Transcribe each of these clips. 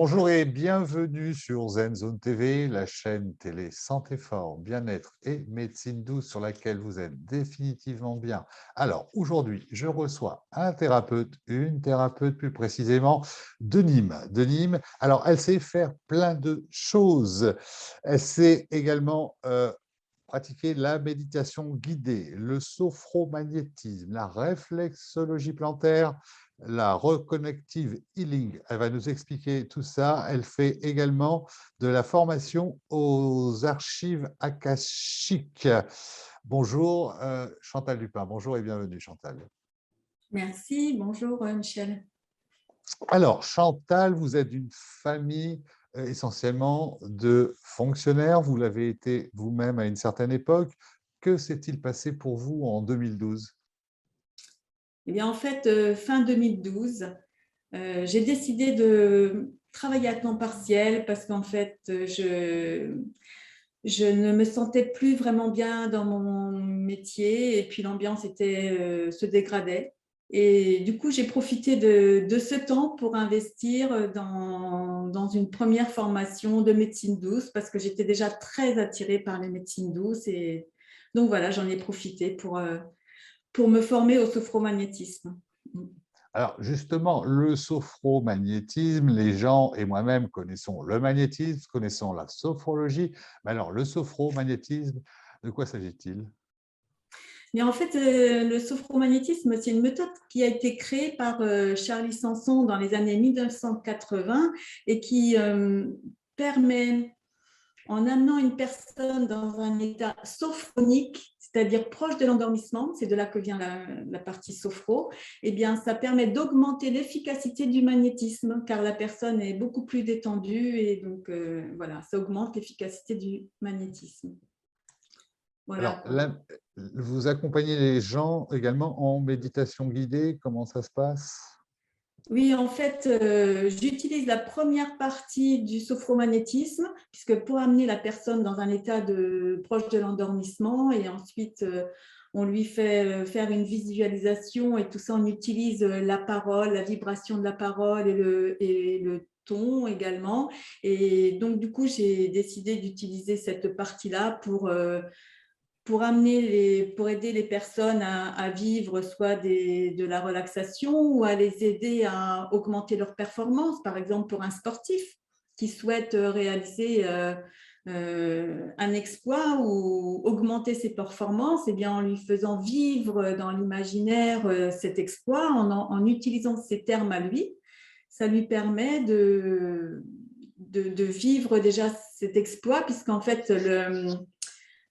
Bonjour et bienvenue sur Zen Zone TV, la chaîne télé Santé Fort, Bien-être et Médecine Douce sur laquelle vous êtes définitivement bien. Alors, aujourd'hui, je reçois un thérapeute, une thérapeute plus précisément de Nîmes. Alors, elle sait faire plein de choses. Elle sait également pratiquer la méditation guidée, le sophromagnétisme, la réflexologie plantaire, la reconnective healing. Elle va nous expliquer tout ça. Elle fait également de la formation aux archives akashiques. Bonjour Chantal Dupin. Bonjour et bienvenue Chantal. Merci, bonjour Michel. Alors Chantal, vous êtes d'une famille essentiellement de fonctionnaires. Vous l'avez été vous-même à une certaine époque. Que s'est-il passé pour vous en 2012? Eh bien, en fait, fin 2012, j'ai décidé de travailler à temps partiel parce qu'en fait, je ne me sentais plus vraiment bien dans mon métier et puis l'ambiance se dégradait. Et du coup, j'ai profité de ce temps pour investir dans une première formation de médecine douce parce que j'étais déjà très attirée par les médecines douces. Et donc voilà, j'en ai profité pour me former au sophromagnétisme. Alors justement, le sophromagnétisme, les gens et moi-même connaissons le magnétisme, connaissons la sophrologie. Mais alors, le sophromagnétisme, de quoi s'agit-il? Mais en fait, le sophromagnétisme, c'est une méthode qui a été créée par Charlie Sanson dans les années 1980 et qui permet, en amenant une personne dans un état sophronique, c'est-à-dire proche de l'endormissement, c'est de là que vient la partie sophro, eh bien, ça permet d'augmenter l'efficacité du magnétisme car la personne est beaucoup plus détendue et donc voilà, ça augmente l'efficacité du magnétisme. Alors, Voilà. vous accompagnez les gens également en méditation guidée, comment ça se passe? Oui, en fait, j'utilise la première partie du sophromagnétisme, puisque pour amener la personne dans un état proche de l'endormissement, et ensuite on lui fait faire une visualisation, et tout ça, on utilise la parole, la vibration de la parole et le ton également. Et donc, du coup, j'ai décidé d'utiliser cette partie-là pour aider les personnes à vivre soit de la relaxation ou à les aider à augmenter leur performance. Par exemple, pour un sportif qui souhaite réaliser un exploit ou augmenter ses performances, eh bien, en lui faisant vivre dans l'imaginaire cet exploit, en utilisant ces termes à lui, ça lui permet de vivre déjà cet exploit, puisqu'en fait,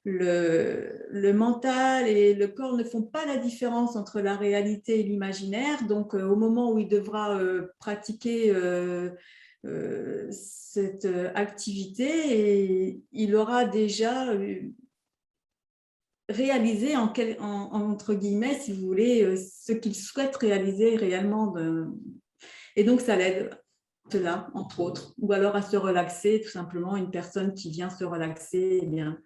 le mental et le corps ne font pas la différence entre la réalité et l'imaginaire. Donc, au moment où il devra pratiquer cette activité, et il aura déjà réalisé, entre guillemets, si vous voulez, ce qu'il souhaite réaliser réellement. Et donc, ça l'aide, cela, entre autres. Ou alors à se relaxer, tout simplement, une personne qui vient se relaxer, eh bien,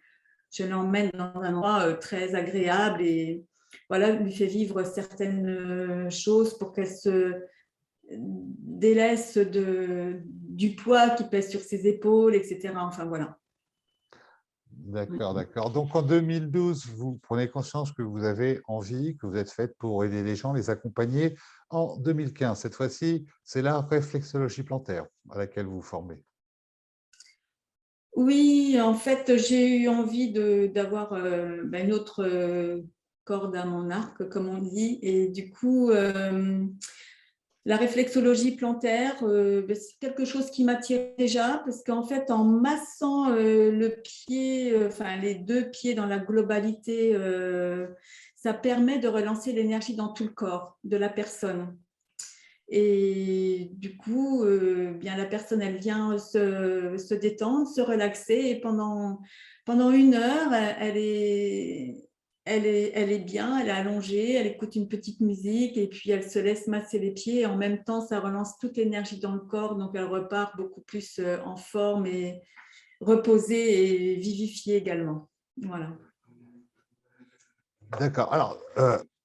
je l'emmène dans un endroit très agréable et voilà, lui fait vivre certaines choses pour qu'elle se délaisse du poids qui pèse sur ses épaules, etc. Enfin, voilà. D'accord, d'accord. Donc en 2012, vous prenez conscience que vous avez envie, que vous êtes faite pour aider les gens, les accompagner. En 2015, cette fois-ci, c'est la réflexologie plantaire à laquelle vous vous formez. Oui, en fait, j'ai eu envie d'avoir une autre corde à mon arc, comme on dit. Et du coup, la réflexologie plantaire, c'est quelque chose qui m'attire déjà parce qu'en fait, en massant le pied, enfin les deux pieds dans la globalité, ça permet de relancer l'énergie dans tout le corps de la personne. Et du coup, bien la personne, elle vient se détendre, se relaxer et pendant 1 heure, elle est bien, elle est allongée, elle écoute une petite musique et puis elle se laisse masser les pieds et en même temps, ça relance toute l'énergie dans le corps, donc elle repart beaucoup plus en forme et reposée et vivifiée également. Voilà. D'accord. Alors,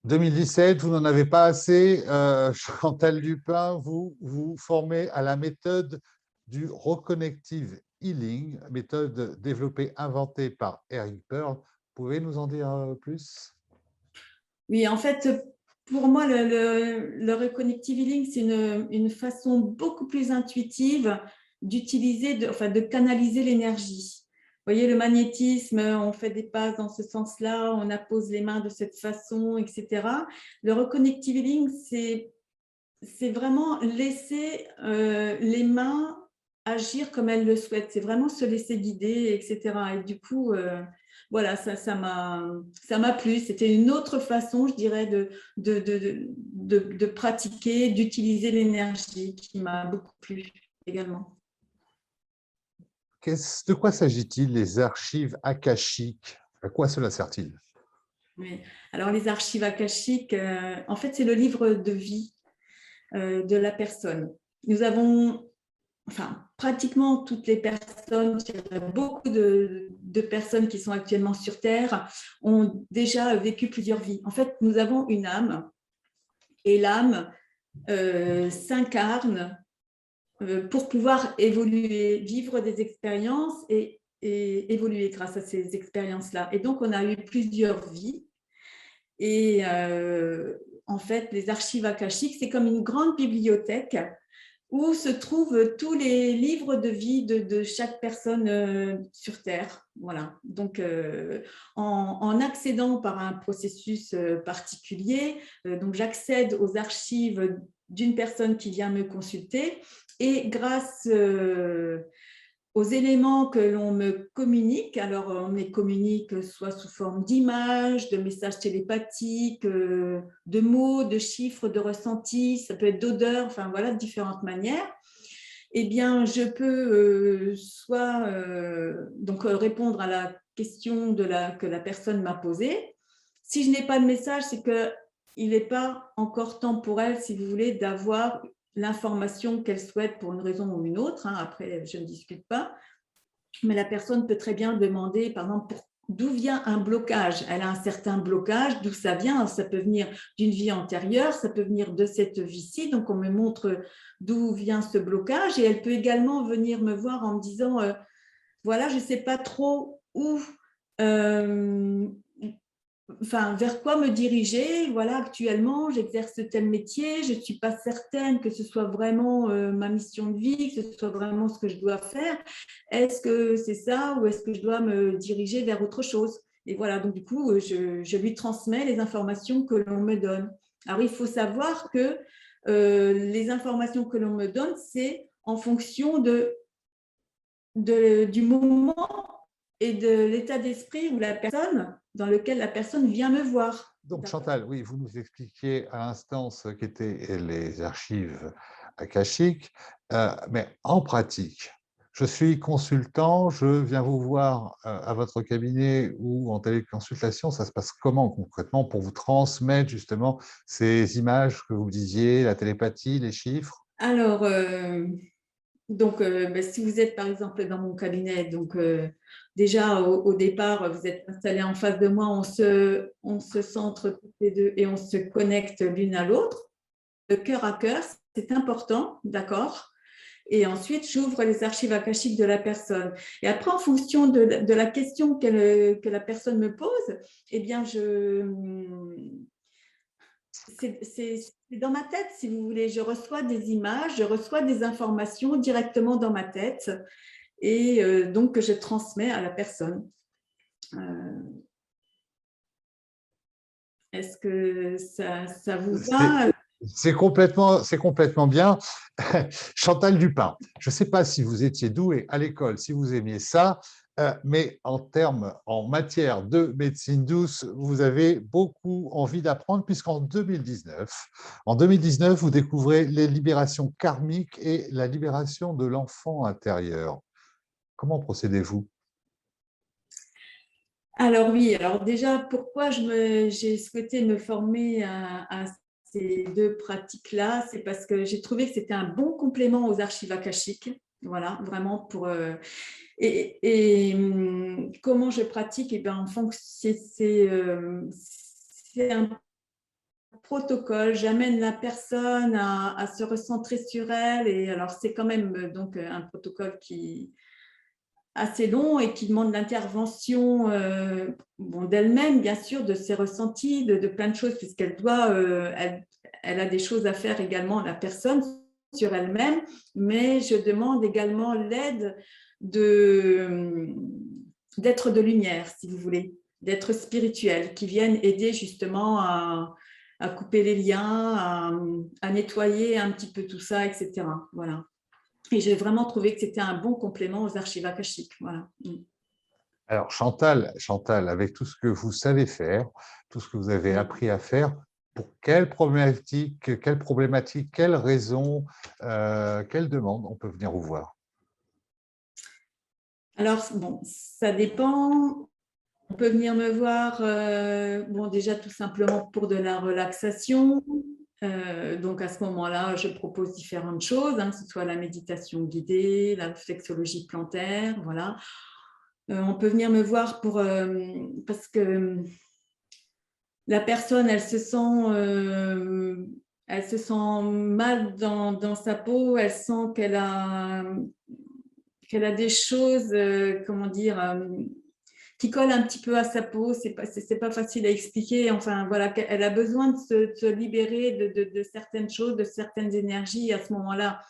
2017, vous n'en avez pas assez. Chantal Dupin, vous vous formez à la méthode du Reconnective Healing, méthode développée, inventée par Eric Pearl. Pouvez nous en dire plus? Oui, en fait, pour moi, le Reconnective Healing, c'est une façon beaucoup plus intuitive d'utiliser, enfin, de canaliser l'énergie. Vous voyez, le magnétisme, on fait des passes dans ce sens-là, on appose les mains de cette façon, etc. Le Reconnective Healing, c'est vraiment laisser les mains agir comme elles le souhaitent. C'est vraiment se laisser guider, etc. Et du coup, voilà, ça m'a plu. C'était une autre façon, je dirais, de pratiquer, d'utiliser l'énergie qui m'a beaucoup plu également. De quoi s'agit-il, les archives akashiques? À quoi cela sert-il? Oui. Alors, les archives akashiques, en fait, c'est le livre de vie de la personne. Nous avons, enfin, pratiquement toutes les personnes, beaucoup de personnes qui sont actuellement sur Terre ont déjà vécu plusieurs vies. En fait, nous avons une âme et l'âme s'incarne pour pouvoir évoluer, vivre des expériences et évoluer grâce à ces expériences-là. Et donc, on a eu plusieurs vies. Et en fait, les archives akashiques, c'est comme une grande bibliothèque où se trouvent tous les livres de vie de chaque personne sur Terre. Voilà. Donc, en accédant par un processus particulier, donc j'accède aux archives d'une personne qui vient me consulter et grâce aux éléments que l'on me communique. Alors, on me les communique soit sous forme d'images, de messages télépathiques, de mots, de chiffres, de ressentis, ça peut être d'odeurs, enfin voilà, de différentes manières. Eh bien, je peux soit donc, répondre à la question que la personne m'a posée. Si je n'ai pas de message, c'est qu'il n'est pas encore temps pour elle, si vous voulez, d'avoir l'information qu'elle souhaite pour une raison ou une autre. Après, je ne discute pas. Mais la personne peut très bien demander, par exemple, d'où vient un blocage. Elle a un certain blocage, d'où ça vient. Ça peut venir d'une vie antérieure, ça peut venir de cette vie-ci. Donc, on me montre d'où vient ce blocage. Et elle peut également venir me voir en me disant, voilà, je ne sais pas trop où... Enfin, vers quoi me diriger. Voilà, actuellement, j'exerce tel métier, je ne suis pas certaine que ce soit vraiment ma mission de vie, que ce soit vraiment ce que je dois faire. Est-ce que c'est ça ou est-ce que je dois me diriger vers autre chose? Et voilà, donc du coup, je lui transmets les informations que l'on me donne. Alors, il faut savoir que les informations que l'on me donne, c'est en fonction du moment et de l'état d'esprit ou la personne dans lequel la personne vient me voir. Donc, Chantal, oui, vous nous expliquiez à l'instant ce qu'étaient les archives akashiques, mais en pratique, je suis consultant, je viens vous voir à votre cabinet ou en téléconsultation, ça se passe comment concrètement pour vous transmettre justement ces images que vous disiez, la télépathie, les chiffres? Alors, donc, si vous êtes par exemple dans mon cabinet, donc déjà au départ, vous êtes installé en face de moi, on se centre toutes les deux et on se connecte l'une à l'autre, de cœur à cœur, c'est important, d'accord? Et ensuite, j'ouvre les archives akashiques de la personne. Et après, en fonction de la question que la personne me pose, eh bien, c'est dans ma tête, si vous voulez. Je reçois des images, je reçois des informations directement dans ma tête et donc que je transmets à la personne. Est-ce que ça vous va? C'est complètement bien. Chantal Dupin, je ne sais pas si vous étiez doué à l'école, si vous aimiez ça, mais en matière de médecine douce, vous avez beaucoup envie d'apprendre puisqu'en 2019, vous découvrez les libérations karmiques et la libération de l'enfant intérieur. Comment procédez-vous? Alors oui, alors déjà, pourquoi j'ai souhaité me former à ces deux pratiques-là, c'est parce que j'ai trouvé que c'était un bon complément aux archives akashiques. Voilà, vraiment pour... comment je pratique? Eh bien, c'est protocole, j'amène la personne à se recentrer sur elle. Et alors, c'est quand même donc un protocole qui assez long et qui demande l'intervention bon, d'elle-même, bien sûr, de ses ressentis, de plein de choses, puisqu'elle doit, elle a des choses à faire également, la personne, sur elle-même, mais je demande également l'aide d'être de lumière, si vous voulez, d'être spirituel, qui viennent aider justement à couper les liens, à nettoyer un petit peu tout ça, etc. Voilà. Et j'ai vraiment trouvé que c'était un bon complément aux archives akashiques. Voilà. Alors, Chantal, avec tout ce que vous savez faire, tout ce que vous avez appris à faire, pour quelle problématique, quelle raison, quelle demande on peut venir vous voir? Alors, bon, ça dépend. On peut venir me voir, bon, déjà tout simplement pour de la relaxation. Donc, à ce moment-là, je propose différentes choses, hein, que ce soit la méditation guidée, la réflexologie plantaire, voilà. On peut venir me voir parce que la personne, elle se sent mal dans sa peau, elle sent qu'elle a des choses, comment dire, qui collent un petit peu à sa peau. C'est pas facile à expliquer. Enfin, voilà, elle a besoin de se libérer de certaines choses, de certaines énergies. À ce moment-là,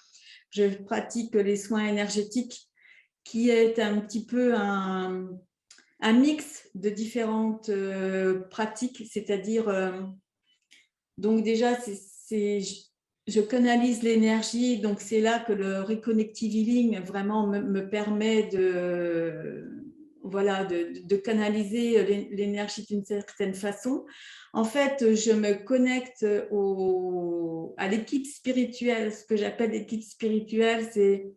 je pratique les soins énergétiques qui est un petit peu un mix de différentes pratiques, c'est-à-dire, donc déjà, je canalise l'énergie, donc c'est là que le Reconnective Healing vraiment me permet voilà, de canaliser l'énergie d'une certaine façon. En fait, je me connecte à l'équipe spirituelle. Ce que j'appelle l'équipe spirituelle, c'est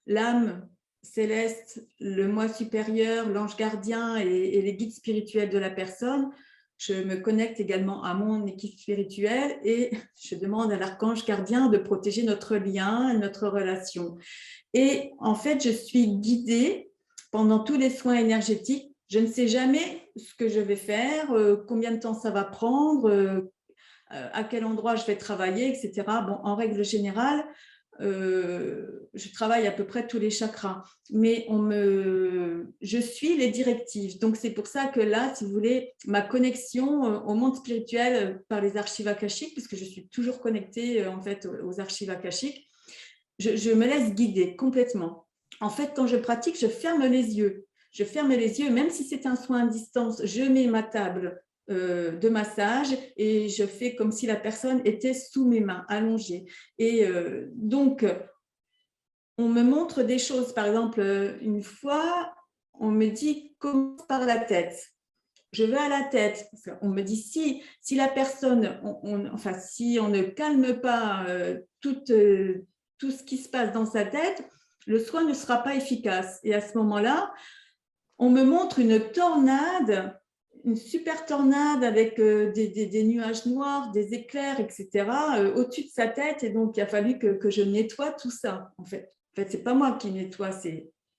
l'âme céleste, le moi supérieur, l'ange gardien et les guides spirituels de la personne. Je me connecte également à mon équipe spirituelle et je demande à l'archange gardien de protéger notre lien, notre relation. Et en fait, je suis guidée pendant tous les soins énergétiques. Je ne sais jamais ce que je vais faire, combien de temps ça va prendre, à quel endroit je vais travailler, etc. Bon, en règle générale, je travaille à peu près tous les chakras, mais je suis les directives. Donc, c'est pour ça que là, si vous voulez, ma connexion au monde spirituel par les archives akashiques, puisque je suis toujours connectée en fait aux archives akashiques, je me laisse guider complètement. En fait, quand je pratique, je ferme les yeux. Je ferme les yeux, même si c'est un soin à distance, je mets ma table de massage et je fais comme si la personne était sous mes mains, allongée. Et donc, on me montre des choses. Par exemple, une fois, on me dit commence par la tête. Je vais à la tête. On me dit si la personne, enfin, si on ne calme pas tout ce qui se passe dans sa tête, le soin ne sera pas efficace. Et à ce moment-là, on me montre une tornade, une super tornade avec des nuages noirs, des éclairs, etc., au-dessus de sa tête. Et donc, il a fallu que je nettoie tout ça, en fait. En fait, ce n'est pas moi qui nettoie,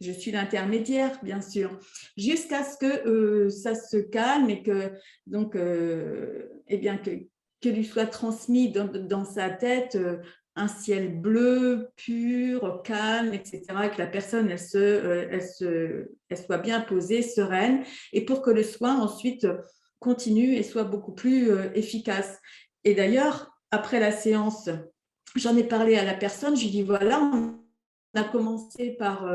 je suis l'intermédiaire, bien sûr, jusqu'à ce que ça se calme et que, donc, eh bien, que lui soit transmis dans sa tête un ciel bleu, pur, calme, etc., et que la personne, elle soit bien posée, sereine, et pour que le soin ensuite continue et soit beaucoup plus efficace. Et d'ailleurs, après la séance, j'en ai parlé à la personne, je lui ai dit, voilà, on a commencé par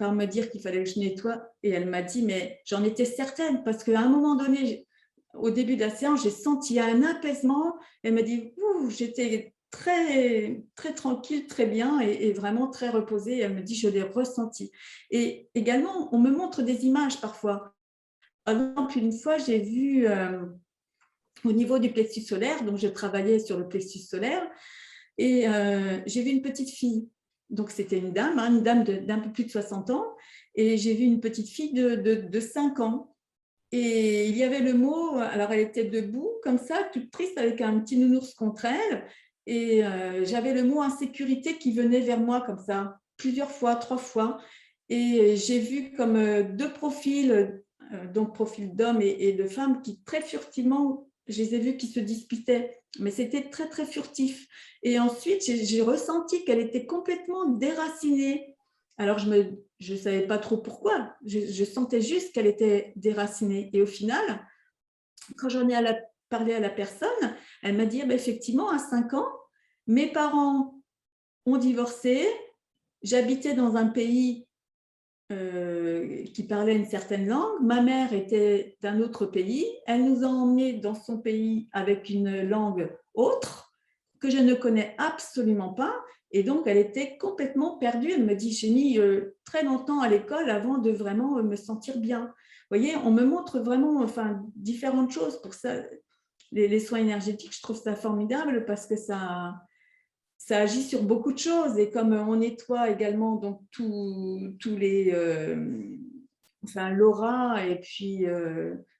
me dire qu'il fallait que je nettoie, et elle m'a dit, mais j'en étais certaine, parce qu'à un moment donné, au début de la séance, j'ai senti un apaisement. Elle m'a dit, j'étais très, très tranquille, très bien et vraiment très reposée. Elle me dit, je l'ai ressenti. Et également, on me montre des images parfois. Par exemple, une fois, j'ai vu au niveau du plexus solaire, donc je travaillais sur le plexus solaire, et j'ai vu une petite fille. Donc, c'était une dame d'un peu plus de 60 ans, et j'ai vu une petite fille de 5 ans. Et il y avait le mot, alors elle était debout, comme ça, toute triste, avec un petit nounours contre elle. Et j'avais le mot insécurité qui venait vers moi, comme ça, plusieurs fois, 3 fois. Et j'ai vu comme deux profils, donc profil d'homme et de femme, qui très furtivement je les ai vus qui se disputaient, mais c'était très, très furtif. Et ensuite, j'ai ressenti qu'elle était complètement déracinée. Alors, je ne savais pas trop pourquoi. Je sentais juste qu'elle était déracinée. Et au final, quand j'en ai parlé à la personne, elle m'a dit, effectivement, à 5 ans, mes parents ont divorcé, j'habitais dans un pays qui parlait une certaine langue. Ma mère était d'un autre pays. Elle nous a emmenés dans son pays avec une langue autre que je ne connais absolument pas. Et donc, elle était complètement perdue. Elle me dit, j'ai mis très longtemps à l'école avant de vraiment me sentir bien. Vous voyez, on me montre vraiment différentes choses. Pour ça, les soins énergétiques, je trouve ça formidable parce que ça agit sur beaucoup de choses. Et comme on nettoie également donc tous les l'aura et puis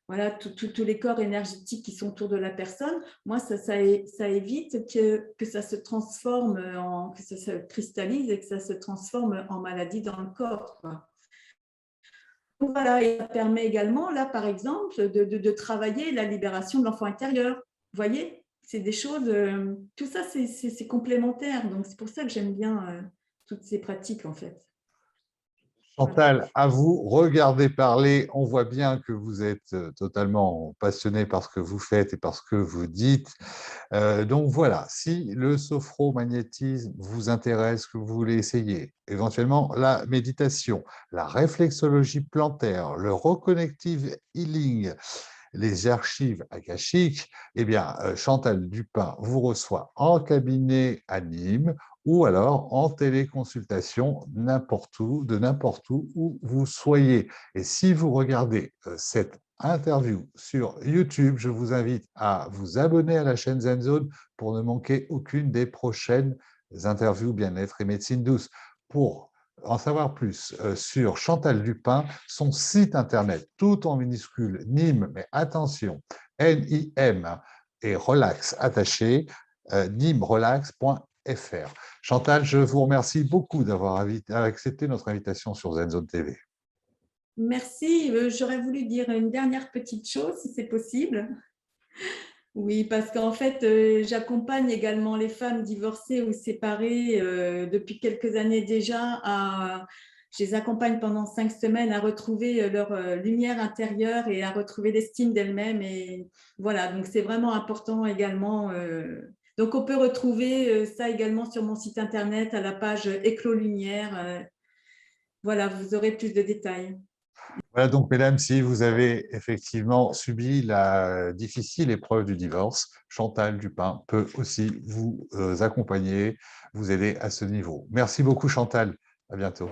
voilà tous les corps énergétiques qui sont autour de la personne, moi ça évite que ça se transforme que ça se cristallise et que ça se transforme en maladie dans le corps, quoi. Donc, voilà, et ça permet également là par exemple de travailler la libération de l'enfant intérieur. Vous voyez, c'est des choses, tout ça c'est complémentaire, donc c'est pour ça que j'aime bien toutes ces pratiques en fait. Voilà. Chantal, à vous, regardez parler. On voit bien que vous êtes totalement passionné par ce que vous faites et par ce que vous dites. Donc voilà, si le sophromagnétisme vous intéresse, que vous voulez essayer, éventuellement la méditation, la réflexologie plantaire, le reconnective healing, les archives akashiques, eh bien, Chantal Dupin vous reçoit en cabinet à Nîmes ou alors en téléconsultation n'importe où, de n'importe où vous soyez. Et si vous regardez cette interview sur YouTube, je vous invite à vous abonner à la chaîne ZenZone pour ne manquer aucune des prochaines interviews bien-être et médecine douce. Pour en savoir plus sur Chantal Dupin, son site internet, tout en minuscule, Nîmes, mais attention, N-I-M et relax attaché, nimrelax.fr. Chantal, je vous remercie beaucoup d'avoir accepté notre invitation sur ZenZone TV. Merci. J'aurais voulu dire une dernière petite chose, si c'est possible. Oui, parce qu'en fait, j'accompagne également les femmes divorcées ou séparées depuis quelques années déjà. Je les accompagne pendant 5 semaines à retrouver leur lumière intérieure et à retrouver l'estime d'elles-mêmes. Et voilà, donc c'est vraiment important également. Donc, on peut retrouver ça également sur mon site internet à la page Éclos Lumière. Voilà, vous aurez plus de détails. Voilà donc, mesdames, si vous avez effectivement subi la difficile épreuve du divorce, Chantal Dupin peut aussi vous accompagner, vous aider à ce niveau. Merci beaucoup, Chantal. À bientôt.